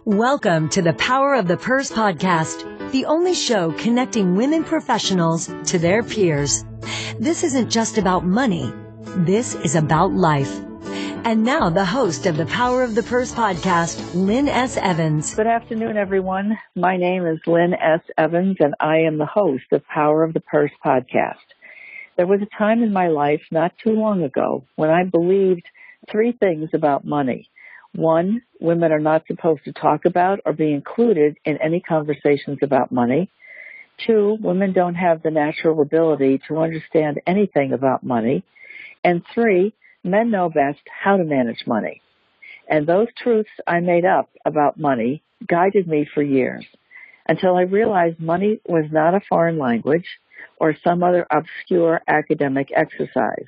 Welcome to the Power of the Purse podcast, the only show connecting women professionals to their peers. This isn't just about money. This is about life. And now the host of the Power of the Purse podcast, Lynn S. Evans. Good afternoon, everyone. My name is Lynn S. Evans, and I am the host of Power of the Purse podcast. There was a time in my life not too long ago when I believed three things about money. One, women are not supposed to talk about or be included in any conversations about money. Two, women don't have the natural ability to understand anything about money. And three, men know best how to manage money. And those truths I made up about money guided me for years until I realized money was not a foreign language or some other obscure academic exercise.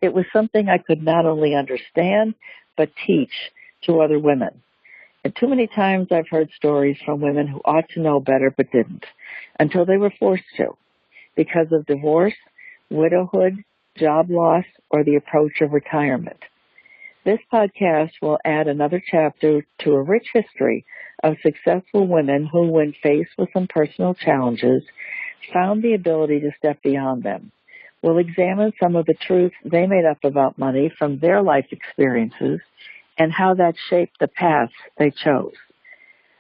It was something I could not only understand, but teach to other women. And too many times I've heard stories from women who ought to know better but didn't until they were forced to because of divorce, widowhood, job loss, or the approach of retirement. This podcast will add another chapter to a rich history of successful women who, when faced with some personal challenges, found the ability to step beyond them. We'll examine some of the truths they made up about money from their life experiences and how that shaped the paths they chose.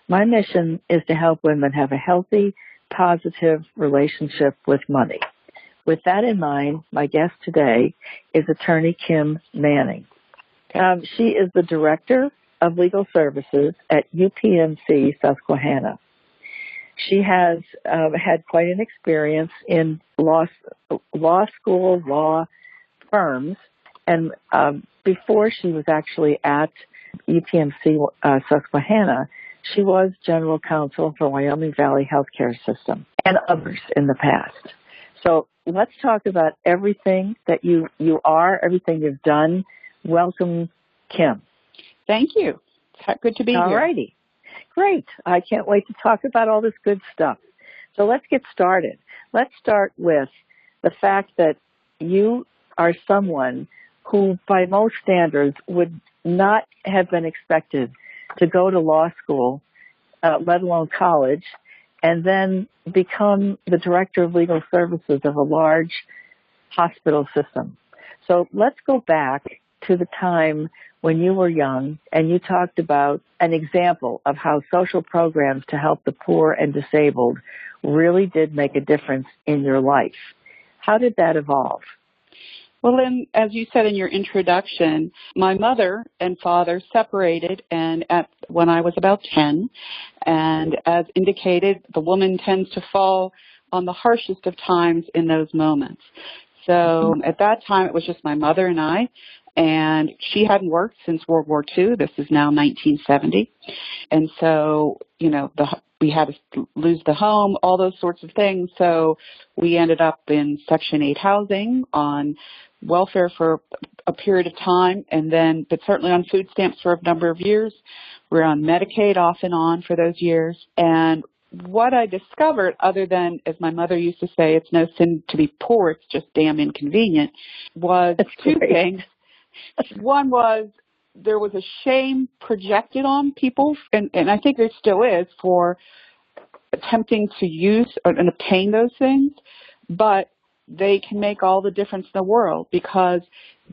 My mission is to help women have a healthy, positive relationship with money. With that in mind, my guest today is attorney Kim Manning. She is the Director of Legal Services at UPMC Susquehanna. She has had quite an experience in law school, law firms, and before she was actually at UPMC Susquehanna, she was general counsel for Wyoming Valley Healthcare System and others in the past. So let's talk about everything that you are, everything you've done. Welcome, Kim. Thank you. It's good to be here. All righty. Great. I can't wait to talk about all this good stuff. So let's get started. Let's start with the fact that you are someone who, by most standards, would not have been expected to go to law school, let alone college, and then become the Director of Legal Services of a large hospital system. So let's go back to the time when you were young and you talked about an example of how social programs to help the poor and disabled really did make a difference in your life. How did that evolve? Well, Lynn, as you said in your introduction, my mother and father separated when I was about 10. And as indicated, the woman tends to fall on the harshest of times in those moments. So at that time, it was just my mother and I. And she hadn't worked since World War II. This is now 1970. And so, we had to lose the home, all those sorts of things. So we ended up in Section 8 housing, on welfare for a period of time, but certainly on food stamps for a number of years. We were on Medicaid off and on for those years. And what I discovered, other than, as my mother used to say, it's no sin to be poor, it's just damn inconvenient, was two things. One was there was a shame projected on people, and I think there still is, for attempting to use and obtain those things, but they can make all the difference in the world because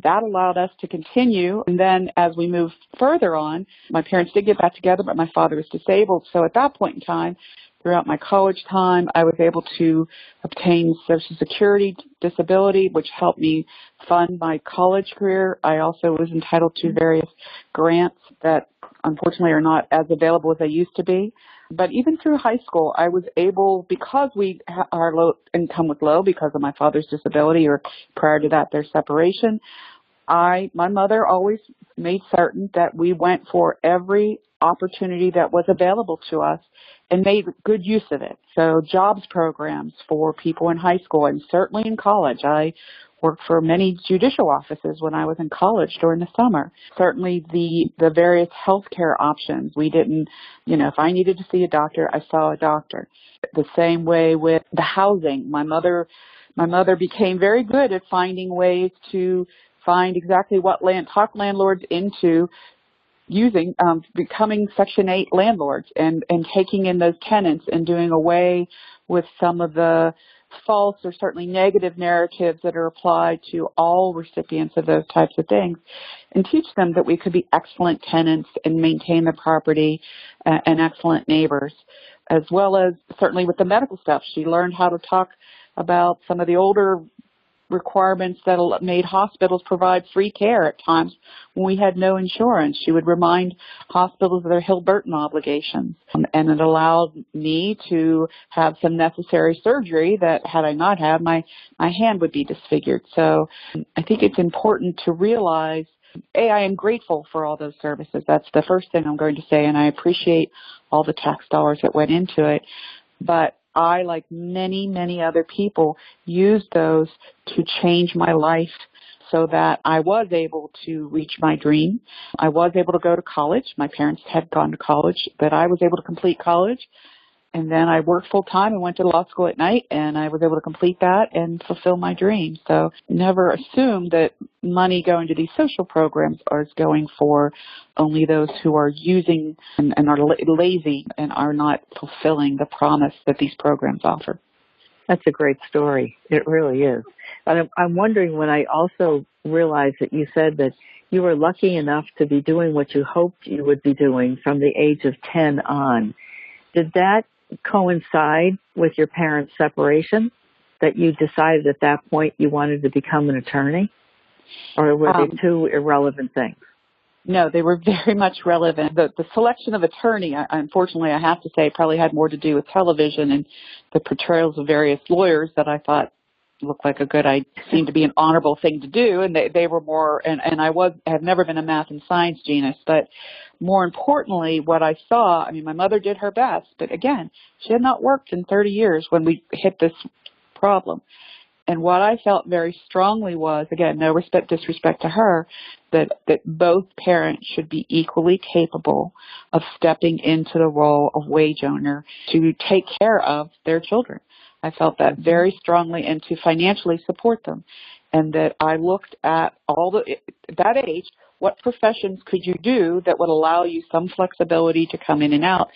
that allowed us to continue. And then as we moved further on, my parents did get back together, but my father was disabled. So at that point in time, throughout my college time, I was able to obtain Social Security disability, which helped me fund my college career. I also was entitled to various grants that unfortunately are not as available as they used to be. But even through high school, I was able, because our low income was low because of my father's disability, or prior to that, their separation, my mother always made certain that we went for every opportunity that was available to us and made good use of it. So jobs programs for people in high school and certainly in college. I worked for many judicial offices when I was in college during the summer. Certainly the various healthcare options. We didn't, if I needed to see a doctor, I saw a doctor. The same way with the housing. My mother became very good at finding ways to find exactly what talk landlords into becoming Section 8 landlords and taking in those tenants and doing away with some of the false or certainly negative narratives that are applied to all recipients of those types of things, and teach them that we could be excellent tenants and maintain the property and excellent neighbors, as well as certainly with the medical stuff. She learned how to talk about some of the older requirements that made hospitals provide free care at times when we had no insurance. She would remind hospitals of their Hill-Burton obligations, and it allowed me to have some necessary surgery that, had I not had, my hand would be disfigured. So I think it's important to realize, I am grateful for all those services. That's the first thing I'm going to say, and I appreciate all the tax dollars that went into it. But I, like many, many other people, used those to change my life so that I was able to reach my dream. I was able to go to college. My parents had gone to college, but I was able to complete college. And then I worked full time and went to law school at night, and I was able to complete that and fulfill my dream. So never assume that money going to these social programs is going for only those who are using and are lazy and are not fulfilling the promise that these programs offer. That's a great story. It really is. But I'm wondering, when I also realized that you said that you were lucky enough to be doing what you hoped you would be doing from the age of 10 on, did that coincide with your parents' separation, that you decided at that point you wanted to become an attorney? Or were they two irrelevant things? No, they were very much relevant. The selection of attorney, unfortunately, I have to say, probably had more to do with television and the portrayals of various lawyers that I thought looked like seemed to be an honorable thing to do, and they were more, and I have never been a math and science genius, but more importantly, what I saw, I mean, my mother did her best, but again, she had not worked in 30 years when we hit this problem. And what I felt very strongly was, again, no disrespect to her, that both parents should be equally capable of stepping into the role of wage owner to take care of their children. I felt that very strongly, and to financially support them. And that I looked at that age, what professions could you do that would allow you some flexibility to come in and out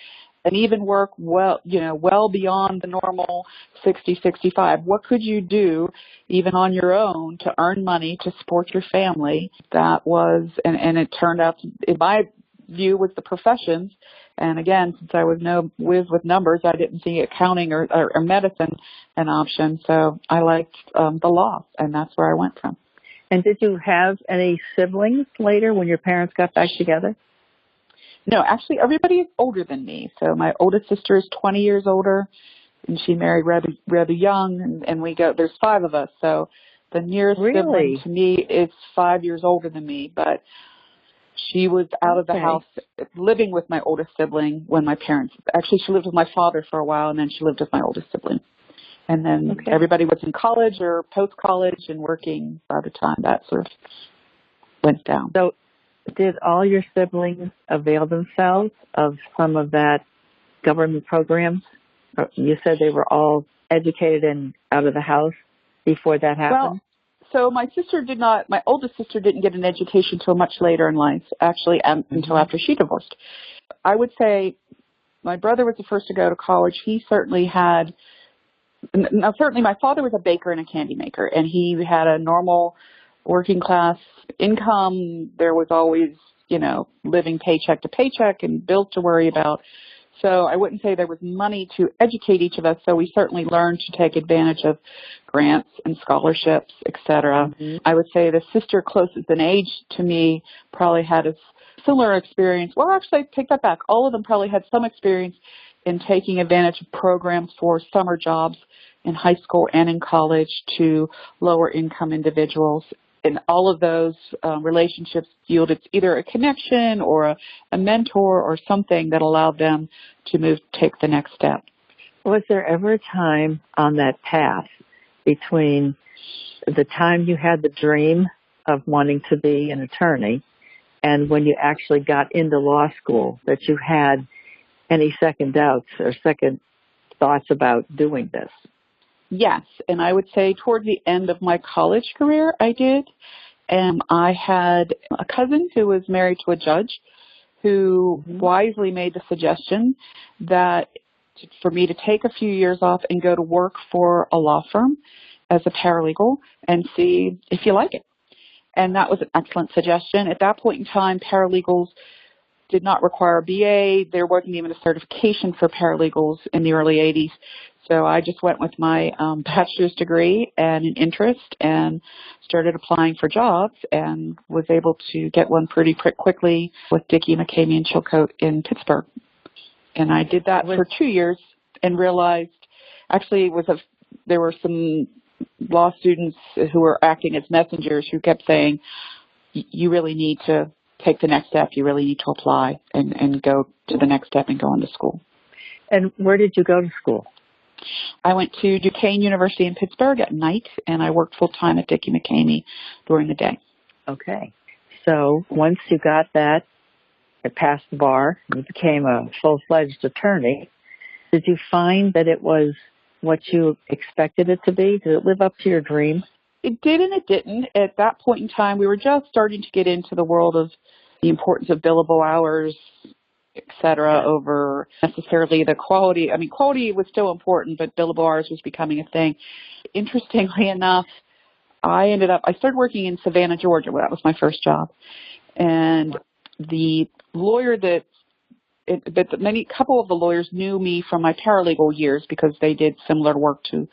and even work well beyond the normal 60, 65. What could you do even on your own to earn money to support your family? That was, and it turned out, in my view, was the professions. And again, since I was no whiz with numbers, I didn't see accounting or medicine an option. So I liked the law, and that's where I went from. And did you have any siblings later when your parents got back together? No, actually, everybody is older than me. So my oldest sister is 20 years older, and she married rather young, and there's 5 of us. So the nearest sibling to me is 5 years older than me, but she was out of the house living with my oldest sibling when my parents, actually she lived with my father for a while, and then she lived with my oldest sibling. And then everybody was in college or post-college and working by the time that sort of went down. So did all your siblings avail themselves of some of that government programs? You said they were all educated and out of the house before that happened? Well, so my oldest sister didn't get an education until much later in life, actually until after she divorced. I would say my brother was the first to go to college. He certainly had, certainly my father was a baker and a candy maker, and he had a normal working class income. There was always, living paycheck to paycheck and bills to worry about. So I wouldn't say there was money to educate each of us. So we certainly learned to take advantage of grants and scholarships, et cetera. Mm-hmm. I would say the sister closest in age to me probably had a similar experience. Well, actually, I take that back. All of them probably had some experience in taking advantage of programs for summer jobs in high school and in college to lower income individuals. And all of those relationships yielded either a connection or a mentor or something that allowed them to take the next step. Was there ever a time on that path between the time you had the dream of wanting to be an attorney and when you actually got into law school that you had any second doubts or second thoughts about doing this? Yes, and I would say toward the end of my college career, I did. And I had a cousin who was married to a judge, who wisely made the suggestion that for me to take a few years off and go to work for a law firm as a paralegal and see if you like it. And that was an excellent suggestion. At that point in time, paralegals did not require a BA. There wasn't even a certification for paralegals in the early 80s. So I just went with my bachelor's degree and an interest and started applying for jobs and was able to get one pretty quickly with Dickey, McCamey, and Chilcote in Pittsburgh. And I did that for 2 years and realized actually there were some law students who were acting as messengers who kept saying, you really need to take the next step. You really need to apply and go to the next step and go on to school. And where did you go to school? I went to Duquesne University in Pittsburgh at night, and I worked full-time at Dickey McCamey during the day. Okay. So once you got that, it passed the bar, you became a full-fledged attorney. Did you find that it was what you expected it to be? Did it live up to your dream? It did and it didn't. At that point in time, we were just starting to get into the world of the importance of billable hours, et cetera, over necessarily the quality. I mean, quality was still important, but billable hours was becoming a thing. Interestingly enough, I started working in Savannah, Georgia. Well, that was my first job. And the lawyer couple of the lawyers knew me from my paralegal years because they did similar work to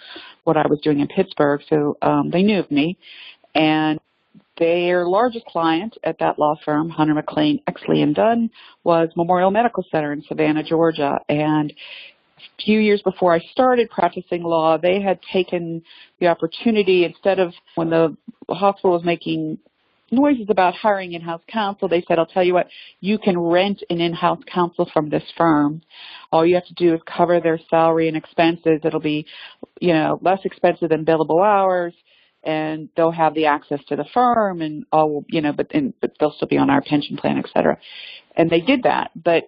what I was doing in Pittsburgh. So they knew of me. And their largest client at that law firm, Hunter McLean, Exley and Dunn, was Memorial Medical Center in Savannah, Georgia. And a few years before I started practicing law, they had taken the opportunity, instead of when the hospital was making noises about hiring in-house counsel, they said, I'll tell you what, you can rent an in-house counsel from this firm. All you have to do is cover their salary and expenses. It'll be, less expensive than billable hours, and they'll have the access to the firm and all, but they'll still be on our pension plan, et cetera. And they did that. But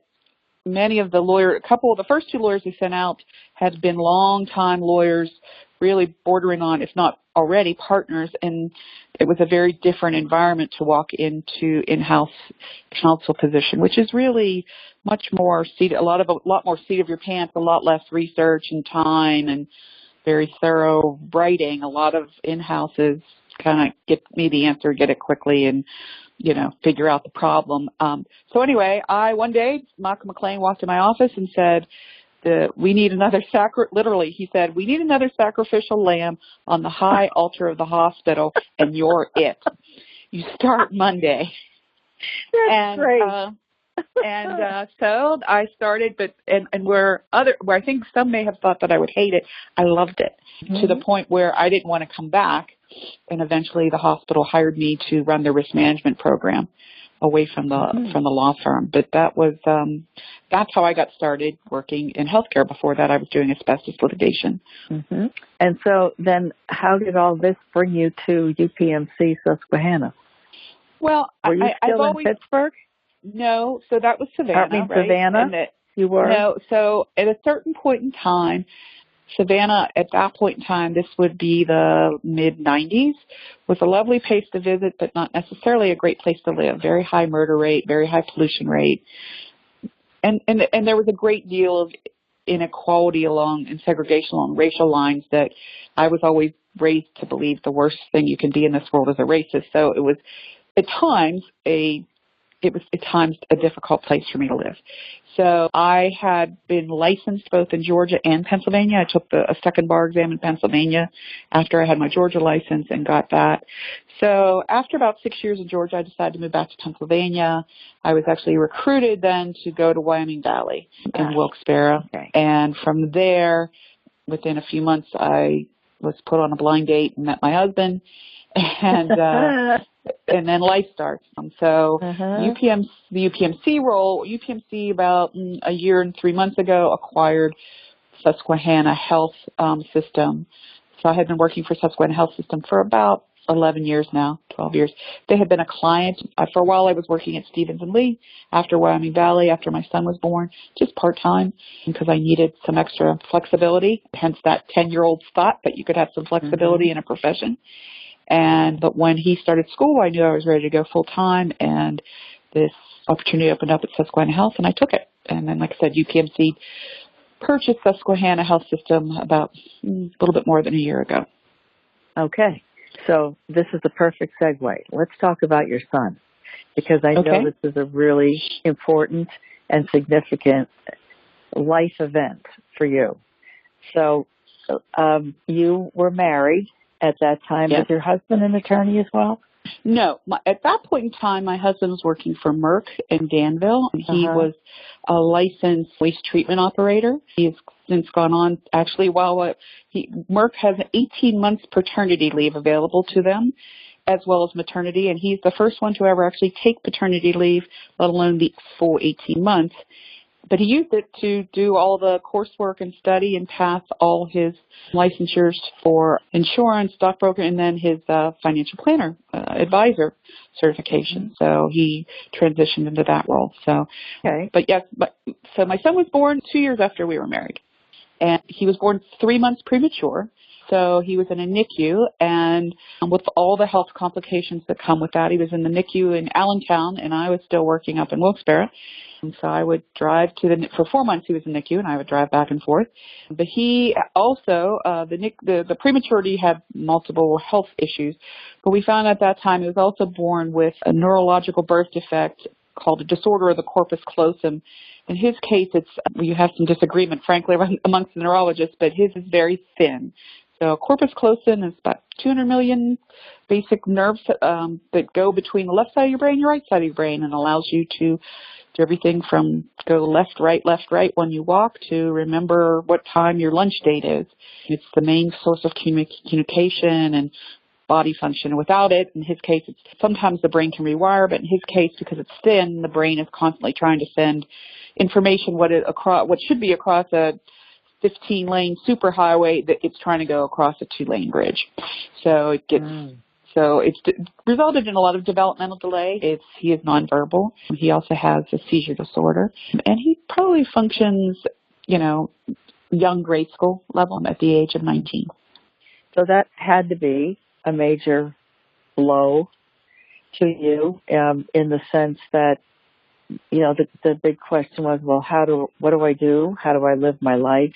the first two lawyers they sent out had been long-time lawyers, really bordering on, if not already, partners, and it was a very different environment to walk into in-house counsel position, which is really much more a lot more seat of your pants, a lot less research and time and very thorough writing. A lot of in-houses kind of get me the answer, get it quickly, and figure out the problem. So anyway, one day, Malcolm McLean walked in my office and said, we need another literally, he said, we need another sacrificial lamb on the high altar of the hospital, and you're it. You start Monday. That's great. So I started, where I think some may have thought that I would hate it, I loved it to the point where I didn't want to come back. And eventually the hospital hired me to run the risk management program away from the law firm. But that's how I got started working in healthcare. Before that, I was doing asbestos litigation. Mm-hmm. And so then how did all this bring you to UPMC Susquehanna? Well, were you still in Pittsburgh? No, so that was Savannah, right? Savannah? You were? No, so at a certain point in time, Savannah, at that point in time, this would be the mid-'90s, was a lovely place to visit, but not necessarily a great place to live. Very high murder rate, very high pollution rate. And there was a great deal of inequality and segregation along racial lines that I was always raised to believe the worst thing you can be in this world is a racist. So it was at times a difficult place for me to live. So I had been licensed both in Georgia and Pennsylvania. I took a second bar exam in Pennsylvania after I had my Georgia license and got that. So after about 6 years in Georgia, I decided to move back to Pennsylvania. I was actually recruited then to go to Wyoming Valley in Wilkes-Barre. Okay. And from there, within a few months, I was put on a blind date and met my husband. And and then life starts. So the UPMC role, UPMC about a year and 3 months ago acquired Susquehanna Health System. So I had been working for Susquehanna Health System for about 11 years now, 12 years. They had been a client. For a while I was working at Stevens and Lee after Wyoming Valley, after my son was born, just part-time because I needed some extra flexibility, hence that 10-year-old thought that you could have some flexibility in a profession. But when he started school, I knew I was ready to go full time, and this opportunity opened up at Susquehanna Health, and I took it. And then, like I said, UPMC purchased Susquehanna Health System about a little bit more than a year ago. Okay. So this is the perfect segue. Let's talk about your son, because I know this is a really important and significant life event for you. So you were married at that time. Yes. Was your husband an attorney as well? No. At that point in time, my husband was working for Merck in Danville. He was a licensed waste treatment operator. He has since gone on, actually, Merck has 18 months paternity leave available to them, as well as maternity, and he's the first one to ever actually take paternity leave, let alone the full 18 months. But he used it to do all the coursework and study and pass all his licensures for insurance, stockbroker, and then his financial planner, advisor certification. So he transitioned into that role. So, so my son was born 2 years after we were married, and he was born 3 months premature. So he was in a NICU, and with all the health complications that come with that, he was in the NICU in Allentown, and I was still working up in Wilkes-Barre. And so I would drive for 4 months he was in NICU, and I would drive back and forth. But he also, the prematurity had multiple health issues. But we found at that time he was also born with a neurological birth defect called a disorder of the corpus callosum. In his case, you have some disagreement, frankly, amongst the neurologists, but his is very thin. So corpus callosum is about 200 million basic nerves that go between the left side of your brain and your right side of your brain, and allows you to do everything from go left, right when you walk to remember what time your lunch date is. It's the main source of communication and body function. Without it, in his case, sometimes the brain can rewire, but in his case, because it's thin, the brain is constantly trying to send information what should be across a 15-lane superhighway that it's trying to go across a 2-lane bridge. So it gets So it's resulted in a lot of developmental delay. He is nonverbal. He also has a seizure disorder. And he probably functions, young grade school level at the age of 19. So that had to be a major blow to you in the sense that, the big question was, well, what do I do? How do I live my life?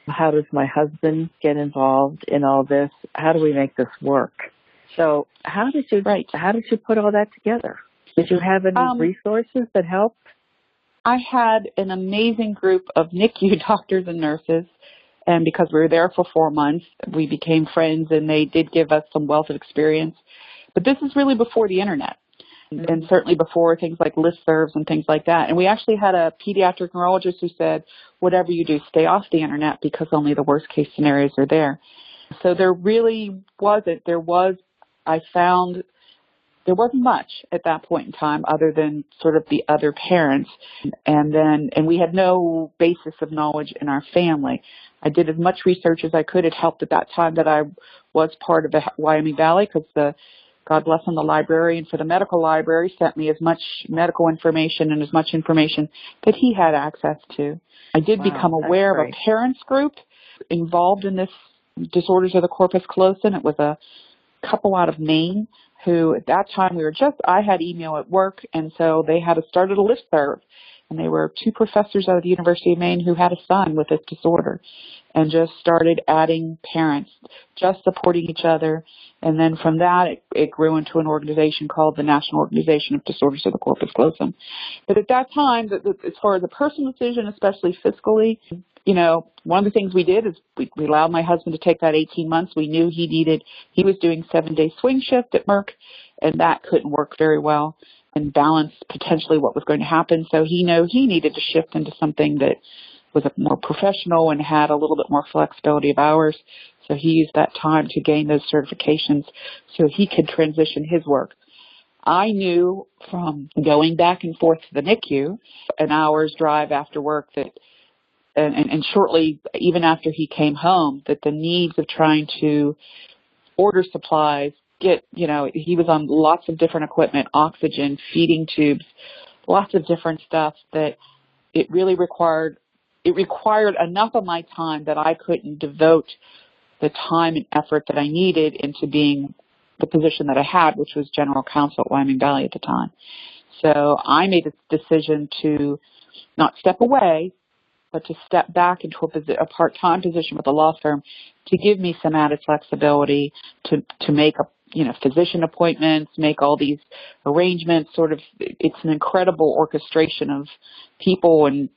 How does my husband get involved in all this? How do we make this work? So how did you put all that together? Did you have any resources that helped? I had an amazing group of NICU doctors and nurses, and because we were there for 4 months, we became friends, and they did give us some wealth of experience. But this is really before the internet, and certainly before things like listservs and things like that. And we actually had a pediatric neurologist who said, whatever you do, stay off the internet because only the worst case scenarios are there. So there really wasn't. I found there wasn't much at that point in time other than sort of the other parents. And we had no basis of knowledge in our family. I did as much research as I could. It helped at that time that I was part of the Wyoming Valley, because God bless him, the librarian for the medical library sent me as much medical information and as much information that he had access to. I did become aware of a parents group involved in this disorders of the corpus callosum. It was a couple out of Maine who at that time I had email at work, and so they had started a listserv, and they were 2 professors out of the University of Maine who had a son with this disorder, and just started adding parents, just supporting each other. And then from that, it grew into an organization called the National Organization of Disorders of the Corpus Callosum. But at that time, as far as a personal decision, especially fiscally, one of the things we did is we allowed my husband to take that 18 months. We knew he was doing 7-day swing shift at Merck, and that couldn't work very well and balance potentially what was going to happen. So he knew he needed to shift into something that was more professional and had a little bit more flexibility of hours. So he used that time to gain those certifications so he could transition his work. I knew from going back and forth to the NICU, an hour's drive after work, that and shortly, even after he came home, that the needs of trying to order supplies, he was on lots of different equipment, oxygen, feeding tubes, lots of different stuff, that it really required enough of my time that I couldn't devote the time and effort that I needed into being the position that I had, which was general counsel at Wyoming Valley at the time. So I made a decision to not step away, but to step back into a part-time position with a law firm to give me some added flexibility to make physician appointments, make all these arrangements. Sort of, it's an incredible orchestration of people, and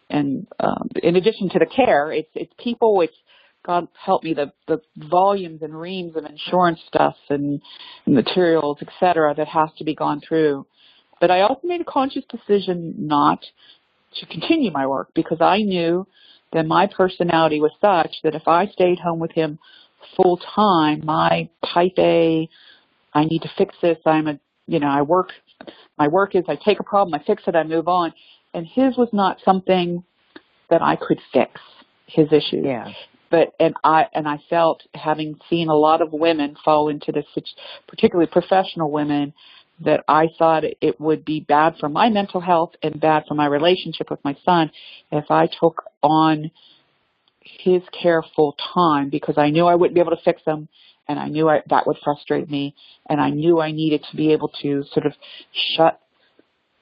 in addition to the care, it's people. It's God help me, the volumes and reams of insurance stuff and materials, et cetera, that has to be gone through. But I also made a conscious decision not to continue my work, because I knew that my personality was such that if I stayed home with him full time, my type A, I need to fix this. My work is I take a problem, I fix it, I move on. And his was not something that I could fix, his issues. Yeah. And I felt, having seen a lot of women fall into this, particularly professional women, that I thought it would be bad for my mental health and bad for my relationship with my son if I took on his care full time, because I knew I wouldn't be able to fix him, and I knew that would frustrate me, and I knew I needed to be able to sort of shut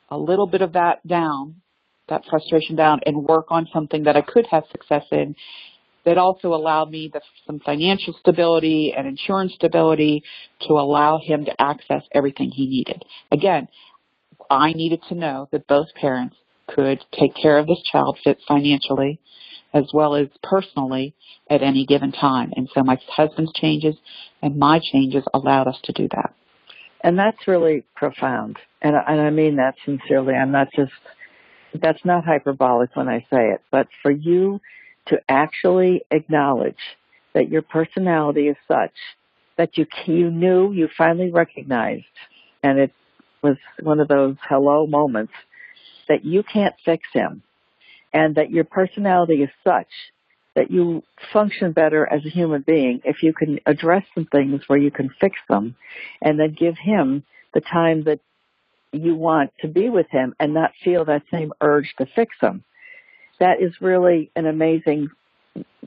a little bit of that down, that frustration down, and work on something that I could have success in, that also allowed me some financial stability and insurance stability to allow him to access everything he needed. Again, I needed to know that both parents could take care of this child financially as well as personally at any given time. And so my husband's changes and my changes allowed us to do that. And that's really profound. And I mean that sincerely. That's not hyperbolic when I say it, but for you to actually acknowledge that your personality is such that you finally recognized, and it was one of those hello moments, that you can't fix him, and that your personality is such that you function better as a human being if you can address some things where you can fix them, and then give him the time that you want to be with him and not feel that same urge to fix him. That is really an amazing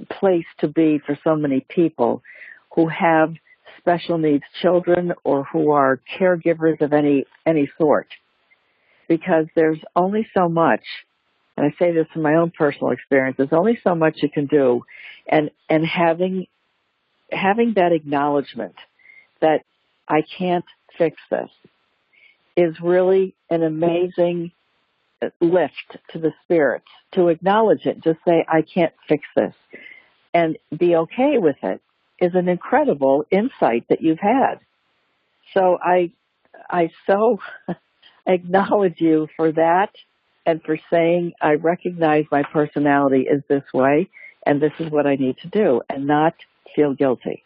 place to be for so many people who have special needs children or who are caregivers of any sort. Because there's only so much, and I say this from my own personal experience, there's only so much you can do, and having that acknowledgement that I can't fix this is really an amazing lift to the spirits, to acknowledge it, just say, I can't fix this, and be okay with it, is an incredible insight that you've had. So I so acknowledge you for that, and for saying, I recognize my personality is this way, and this is what I need to do, and not feel guilty.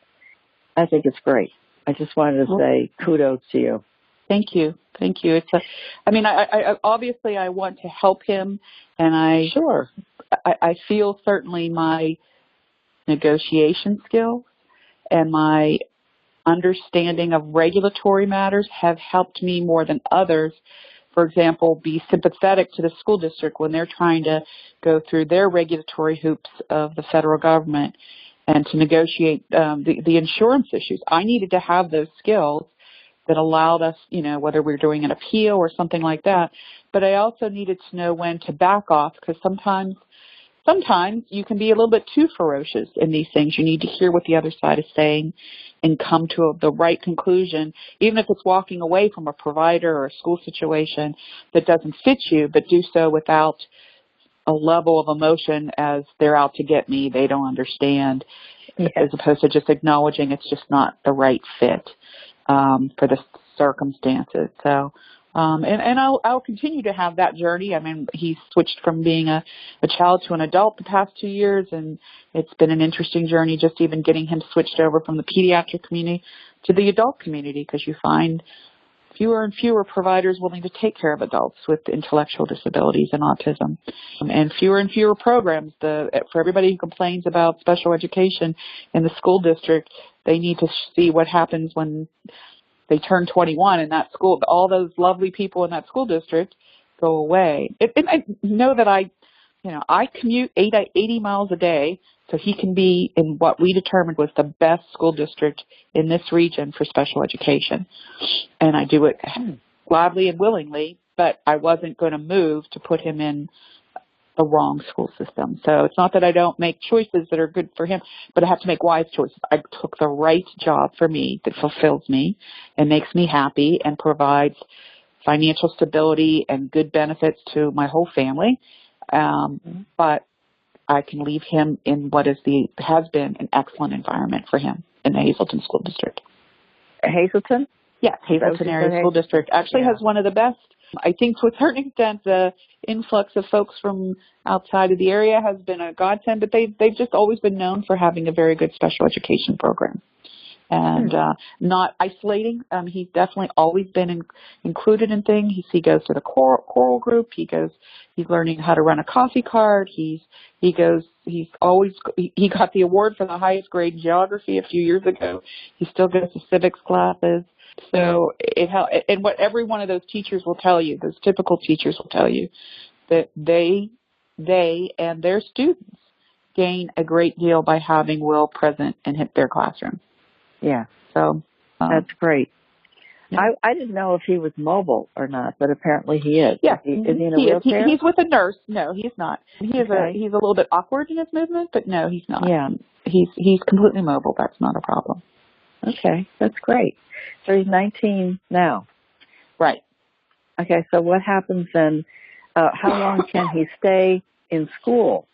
I think it's great. I just wanted to say kudos to you. Thank you. Thank you. I obviously I want to help him, and I feel certainly my negotiation skills and my understanding of regulatory matters have helped me more than others. For example, be sympathetic to the school district when they're trying to go through their regulatory hoops of the federal government and to negotiate the insurance issues. I needed to have those skills that allowed us, whether we're doing an appeal or something like that. But I also needed to know when to back off, because sometimes you can be a little bit too ferocious in these things. You need to hear what the other side is saying and come to the right conclusion, even if it's walking away from a provider or a school situation that doesn't fit you, but do so without a level of emotion as they're out to get me, they don't understand, as opposed to just acknowledging it's just not the right fit for the circumstances. So, and I'll continue to have that journey. I mean, he's switched from being a child to an adult the past 2 years, and it's been an interesting journey just even getting him switched over from the pediatric community to the adult community, because you find fewer and fewer providers willing to take care of adults with intellectual disabilities and autism, and fewer programs. For everybody who complains about special education in the school district, they need to see what happens when they turn 21 in that school. All those lovely people in that school district go away. And I know that I commute 80 miles a day so he can be in what we determined was the best school district in this region for special education. And I do it gladly and willingly, but I wasn't going to move to put him in the wrong school system. So it's not that I don't make choices that are good for him, but I have to make wise choices. I took the right job for me that fulfills me and makes me happy and provides financial stability and good benefits to my whole family. But I can leave him in what has been an excellent environment for him in the Hazleton School District. Hazleton? Yes, Hazleton Area School District actually has one of the best. I think to a certain extent the influx of folks from outside of the area has been a godsend, but they've just always been known for having a very good special education program. And not isolating. He's definitely always been included in things. He goes to the choral group. He's learning how to run a coffee cart. He got the award for the highest grade in geography a few years ago. He still goes to civics classes. So and what every one of those teachers will tell you, those typical teachers will tell you, that they and their students gain a great deal by having Will present in their classroom. Yeah. So that's great. Yeah. I didn't know if he was mobile or not, but apparently he is. Yeah. Is he in a wheelchair? He's with a nurse. No, he's not. He's a little bit awkward in his movement, but no, he's not. Yeah. He's completely mobile. That's not a problem. Okay, that's great. So he's 19 now. Right. Okay, so what happens then? How long can he stay in school?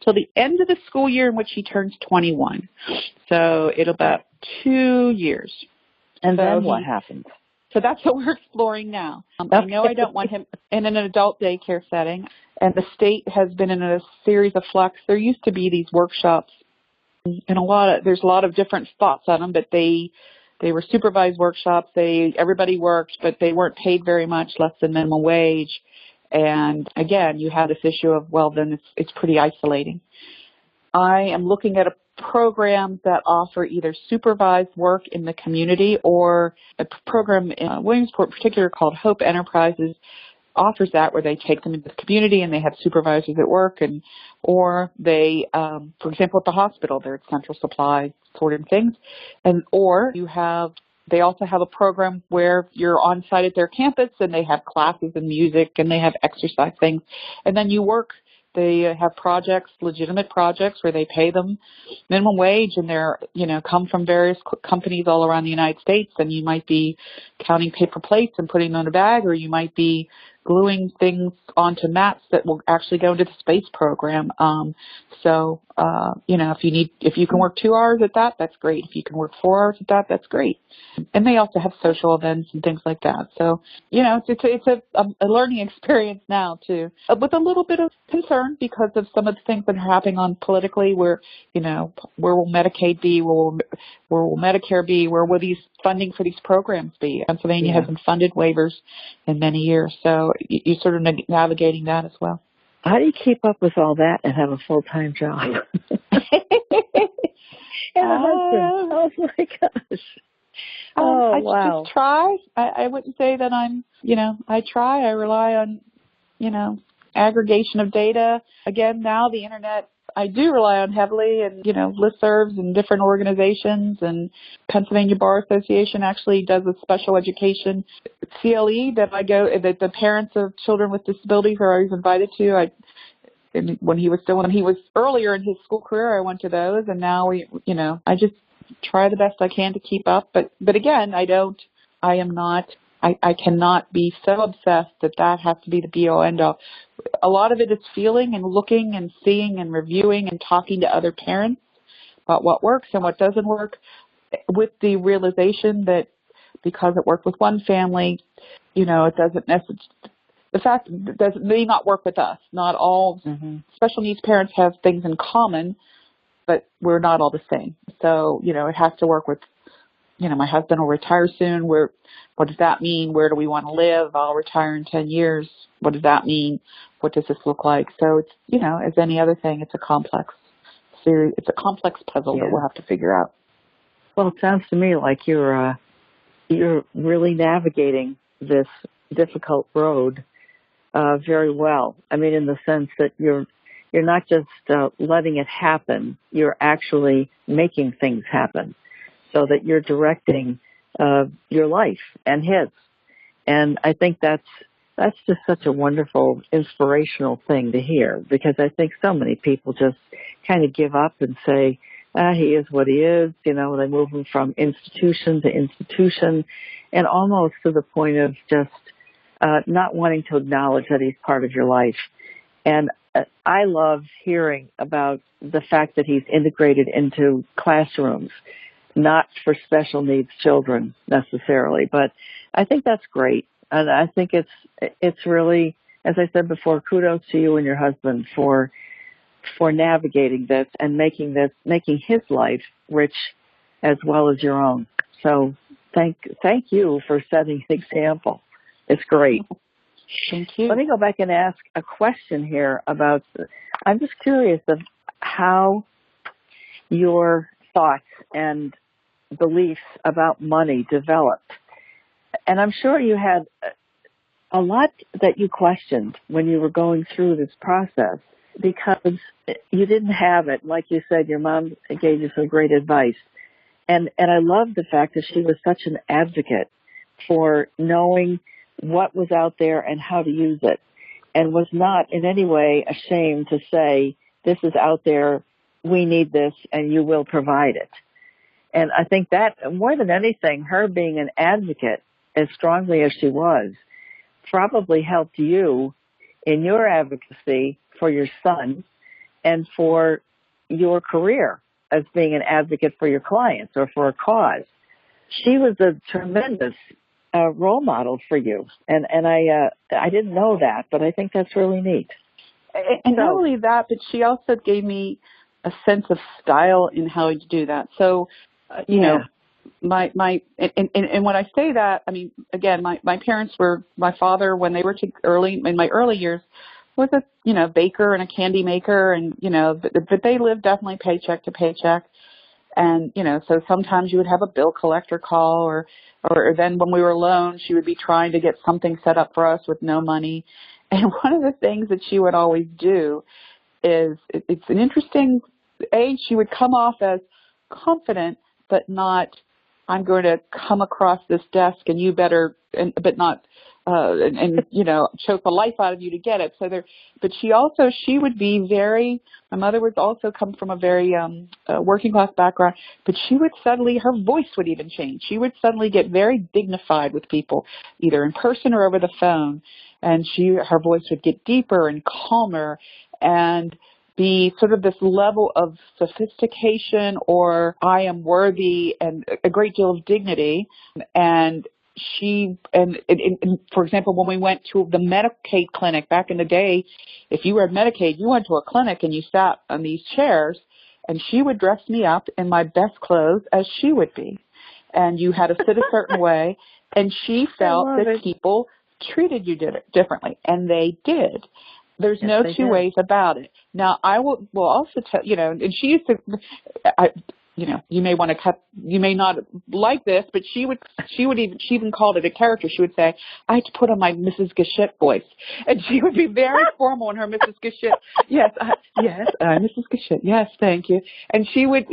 Till the end of the school year in which he turns 21. So it'll about 2 years. And then what happens? So that's what we're exploring now. I know I don't want him in an adult daycare setting, and the state has been in a series of flux. There used to be these workshops, and there's a lot of different thoughts on them, but they were supervised workshops. Everybody worked, but they weren't paid very much, less than minimum wage. And again, you have this issue of, well, then it's pretty isolating. I am looking at a program that offer either supervised work in the community, or a program in Williamsport in particular called Hope Enterprises offers that, where they take them into the community and they have supervisors at work, or they, for example, at the hospital, they're at Central Supply sort of things, or they also have a program where you're on site at their campus and they have classes and music and they have exercise things. And then you work. They have projects, legitimate projects, where they pay them minimum wage, and they're, come from various companies all around the United States. And you might be counting paper plates and putting them in a bag, or you might be gluing things onto mats that will actually go into the space program. If you can work 2 hours at that, that's great. If you can work 4 hours at that, that's great. And they also have social events and things like that. So, it's a learning experience now too, with a little bit of concern because of some of the things that are happening on politically, where will Medicaid be? Where will Medicare be? Where will these funding for these programs be? Pennsylvania hasn't funded waivers in many years. So you're sort of navigating that as well. How do you keep up with all that and have a full-time job? And a husband. Oh my gosh. I wow. just try. I wouldn't say that I try. I rely on, aggregation of data. Again, now the internet, I do rely on heavily, and, listservs and different organizations, and Pennsylvania Bar Association actually does a special education CLE that that the parents of children with disabilities are always invited to. When he was earlier in his school career, I went to those, and now I just try the best I can to keep up. But again, I cannot be so obsessed that has to be the be all end all. A lot of it is feeling and looking and seeing and reviewing and talking to other parents about what works and what doesn't work, with the realization that because it worked with one family, it doesn't necessarily. The fact may not work with us. Not all special needs parents have things in common, but we're not all the same. So, it has to work with, my husband will retire soon. What does that mean? Where do we want to live? I'll retire in 10 years. What does that mean? What does this look like? So it's, as any other thing, it's a complex series. It's a complex puzzle that we'll have to figure out. Well, it sounds to me like you're really navigating this difficult road very well. I mean, in the sense that you're not just letting it happen, you're actually making things happen, so that you're directing your life and his. And I think that's just such a wonderful, inspirational thing to hear, because I think so many people just kind of give up and say, he is what he is. They move him from institution to institution, and almost to the point of just not wanting to acknowledge that he's part of your life. And I love hearing about the fact that he's integrated into classrooms, not for special needs children necessarily, but I think that's great. And I think it's really, as I said before, kudos to you and your husband for navigating this and making his life rich as well as your own. So thank you for setting an example. It's great. Thank you. Let me go back and ask a question here about, I'm just curious of how your thoughts and beliefs about money developed. And I'm sure you had a lot that you questioned when you were going through this process, because you didn't have it. Like you said, your mom gave you some great advice. And I love the fact that she was such an advocate for knowing what was out there and how to use it, and was not in any way ashamed to say, this is out there, we need this, and you will provide it. And I think that, more than anything, her being an advocate as strongly as she was, probably helped you in your advocacy for your son and for your career as being an advocate for your clients or for a cause. She was a tremendous role model for you. And I didn't know that, but I think that's really neat. And not only that, but she also gave me a sense of style in how to do that. So, you know, and when I say that, I mean, again, my parents were, my father, when they were in my early years, was a, baker and a candy maker, and, but they lived definitely paycheck to paycheck. And, so sometimes you would have a bill collector call, or then when we were alone, she would be trying to get something set up for us with no money. And one of the things that she would always do is, it's an interesting age, she would come off as confident, but not, I'm going to come across this desk and you better, but not, choke the life out of you to get it. So but she would be very, my mother would also come from a very, working class background, but she would suddenly, her voice would even change. She would suddenly get very dignified with people, either in person or over the phone. And her voice would get deeper and calmer and be sort of this level of sophistication, or I am worthy, and a great deal of dignity. And for example, when we went to the Medicaid clinic back in the day, if you were at Medicaid, you went to a clinic and you sat on these chairs, and she would dress me up in my best clothes as she would be. And you had to sit a certain way, and she felt that people treated you differently, and they did. There's no two ways about it. Now, I will also tell, and she used to, you may want to cut, you may not like this, but she even called it a character. She would say, I had to put on my Mrs. Gashit voice. And she would be very formal in her Mrs. Gashit. Yes, Mrs. Gashit. Yes, thank you. And she would,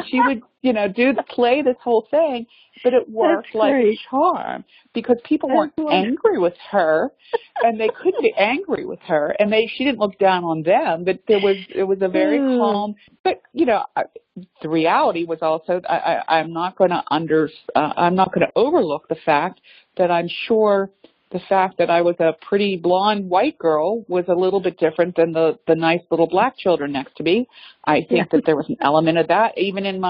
play this whole thing, but it worked like charm, because people weren't angry with her, and they couldn't be angry with her, and she didn't look down on them, but it was a very calm, but the reality was also, I'm not going to overlook the fact that I'm sure the fact that I was a pretty blonde white girl was a little bit different than the nice little black children next to me. I think that there was an element of that, even in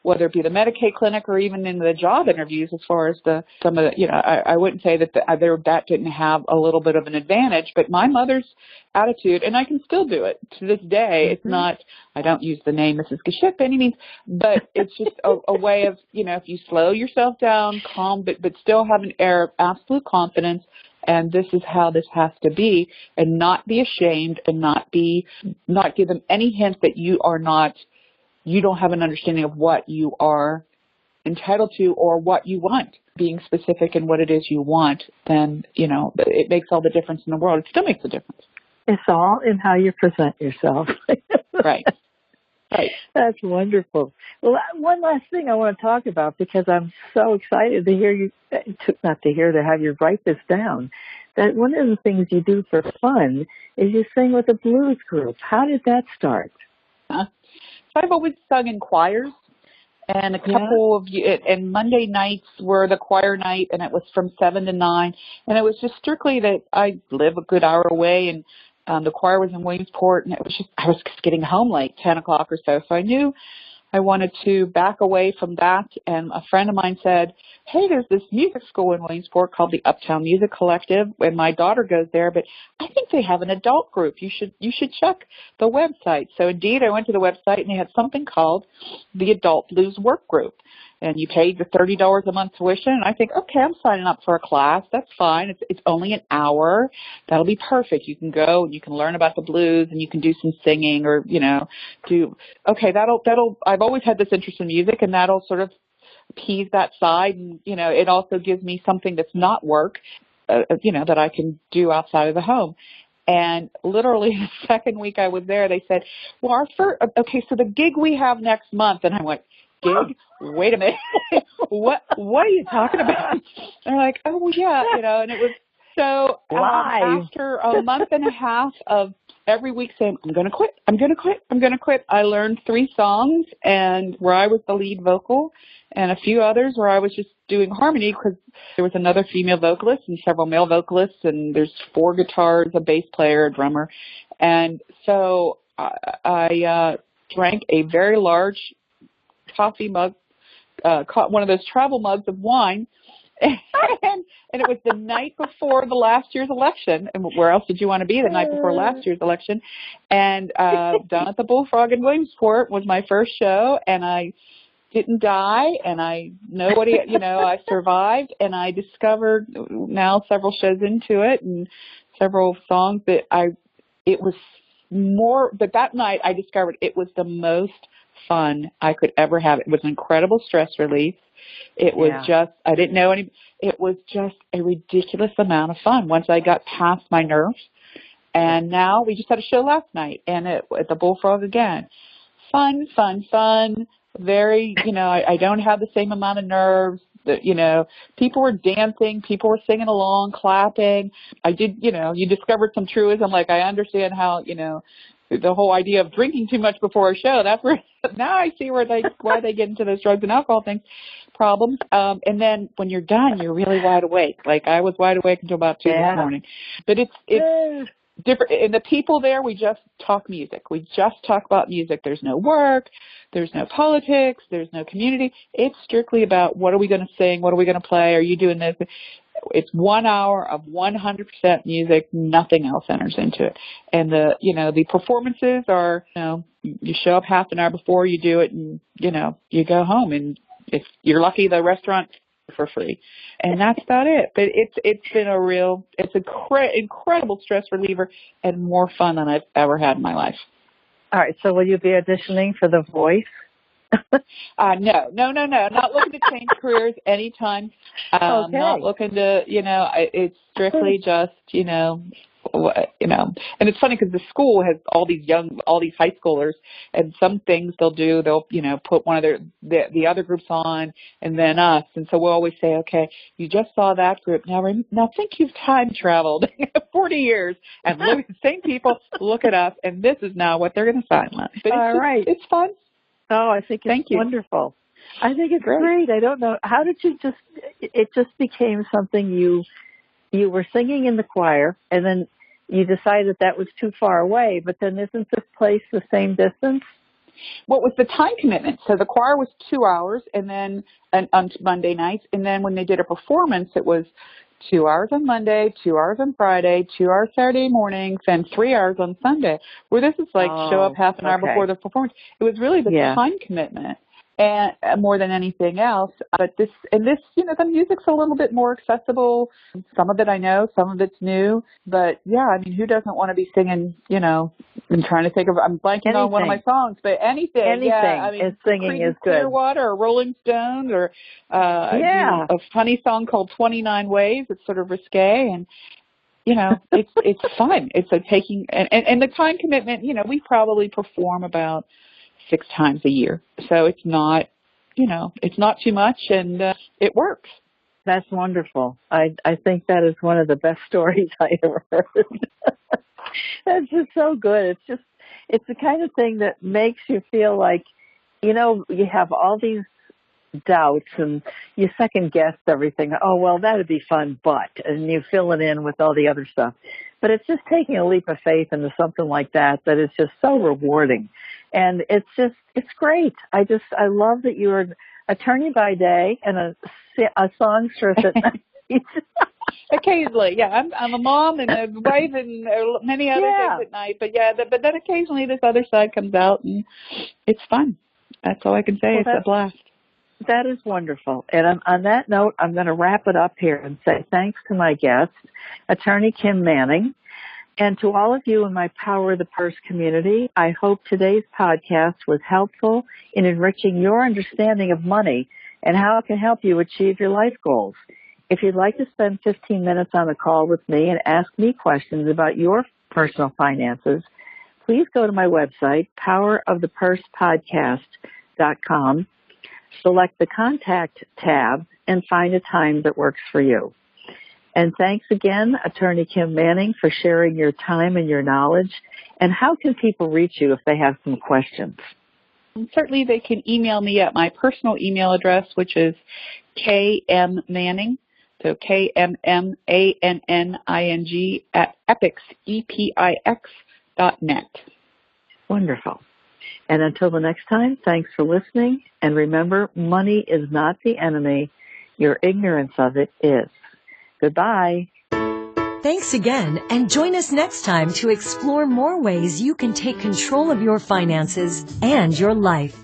whether it be the Medicaid clinic or even in the job interviews, as far as some of the, I wouldn't say that that didn't have a little bit of an advantage, but my mother's attitude, and I can still do it to this day. It's not, I don't use the name Mrs. Gashit by any means, but it's just a way of, if you slow yourself down, calm, but still have an air of absolute confidence, and this is how this has to be, and not be ashamed, and not give them any hint that you don't have an understanding of what you are entitled to or what you want. Being specific in what it is you want, then, it makes all the difference in the world. It still makes a difference. It's all in how you present yourself. Right. Right. That's wonderful. Well, one last thing I want to talk about, because I'm so excited to hear you, to have you write this down, that one of the things you do for fun is you sing with a blues group. How did that start? So I've always sung in choirs. And a couple of, and Monday nights were the choir night, and it was from 7 to 9. And it was just strictly that I live a good hour away, and the choir was in Williamsport, and I was just getting home like 10 o'clock or so. So I knew I wanted to back away from that. And a friend of mine said, hey, there's this music school in Williamsport called the Uptown Music Collective, and my daughter goes there, but I think they have an adult group. You should check the website. So indeed, I went to the website, and they had something called the Adult Blues Work Group. And you paid the $30 a month tuition. And I think, okay, I'm signing up for a class. That's fine. It's only an hour. That'll be perfect. You can go and you can learn about the blues, and you can do some singing, or, okay, I've always had this interest in music, and that'll sort of appease that side. And, it also gives me something that's not work, that I can do outside of the home. And literally the second week I was there, they said, well, so the gig we have next month. And I went, gig? Wait a minute. What are you talking about? And they're like, oh, yeah, and it was so after a month and a half of every week saying, I'm going to quit. I learned 3 songs, and where I was the lead vocal, and a few others where I was just doing harmony, because there was another female vocalist and several male vocalists, and there's 4 guitars, a bass player, a drummer. And so I drank a very large coffee mug, one of those travel mugs of wine, and it was the night before the last year's election. And where else did you want to be the night before last year's election? And down at the Bullfrog in Williamsport was my first show, and I didn't die, and I I survived, and I discovered now several shows into it and several songs that that night I discovered it was the most fun I could ever have. It was an incredible stress relief. It was I didn't know it was just a ridiculous amount of fun once I got past my nerves. And now we just had a show last night, and at the Bullfrog again. Fun. Very, I don't have the same amount of nerves. People were dancing, people were singing along, clapping. I did, you discovered some truism. Like, I understand how, the whole idea of drinking too much before a show. That's where now I see why they get into those drugs and alcohol problems. And then when you're done, you're really wide awake. Like, I was wide awake until about 2 this morning. But it's different. And the people there, we just talk music. We just talk about music. There's no work. There's no politics. There's no community. It's strictly about, what are we going to sing? What are we going to play? Are you doing this? It's 1 hour of 100% music. Nothing else enters into it. And the performances are, you show up half an hour before you do it, and, you go home, and if you're lucky, the restaurant for free. And that's about it. But it's been incredible stress reliever and more fun than I've ever had in my life. All right. So will you be auditioning for The Voice? No. Not looking to change careers anytime. Okay. Not looking to, it's strictly just, and it's funny because the school has all these high schoolers, and some things they'll put one of the other groups on, and then us. And so we'll always say, okay, you just saw that group. Now think you've time traveled 40 years and look at the same people, look at us, and this is now what they're going to sign on. But it's fun. Oh, I think it's wonderful. I think it's great. I don't know. How did you it just became something you were singing in the choir, and then you decided that was too far away, but then isn't this place the same distance? Well, it was the time commitment. So the choir was 2 hours, and then on Monday nights, and then when they did a performance, it was 2 hours on Monday, 2 hours on Friday, 2 hours Saturday morning, then 3 hours on Sunday, where this is like show up half an hour before the performance. It was really the time commitment. And more than anything else, but the music's a little bit more accessible. Some of it I know, some of it's new, but who doesn't want to be singing? I'm trying to think of. I'm blanking on one of my songs, but anything. Singing is good. Clearwater or Rolling Stones or a funny song called 29 Ways. It's sort of risque, and it's fun. It's taking and the time commitment. We probably perform about 6 times a year. So it's not, it's not too much, and it works. That's wonderful. I think that is one of the best stories I ever heard. That's just so good. It's the kind of thing that makes you feel like, you have all these doubts and you second guess everything. Oh, well, that'd be fun, and you fill it in with all the other stuff. But it's just taking a leap of faith into something like that is just so rewarding. And it's great. I love that you're an attorney by day and a songstress at night. Occasionally, yeah. I'm a mom and a wife and many other things at night. But but then occasionally this other side comes out, and it's fun. That's all I can say. It's a blast. That is wonderful. And on that note, I'm going to wrap it up here and say thanks to my guest, Attorney Kim Manning, and to all of you in my Power of the Purse community. I hope today's podcast was helpful in enriching your understanding of money and how it can help you achieve your life goals. If you'd like to spend 15 minutes on the call with me and ask me questions about your personal finances, please go to my website, powerofthepurspodcast.com, select the Contact tab, and find a time that works for you. And thanks again, Attorney Kim Manning, for sharing your time and your knowledge. And how can people reach you if they have some questions? Certainly they can email me at my personal email address, which is kmmanning, so KMMANNING at epix.net. Wonderful. And until the next time, thanks for listening. And remember, money is not the enemy. Your ignorance of it is. Goodbye. Thanks again, and join us next time to explore more ways you can take control of your finances and your life.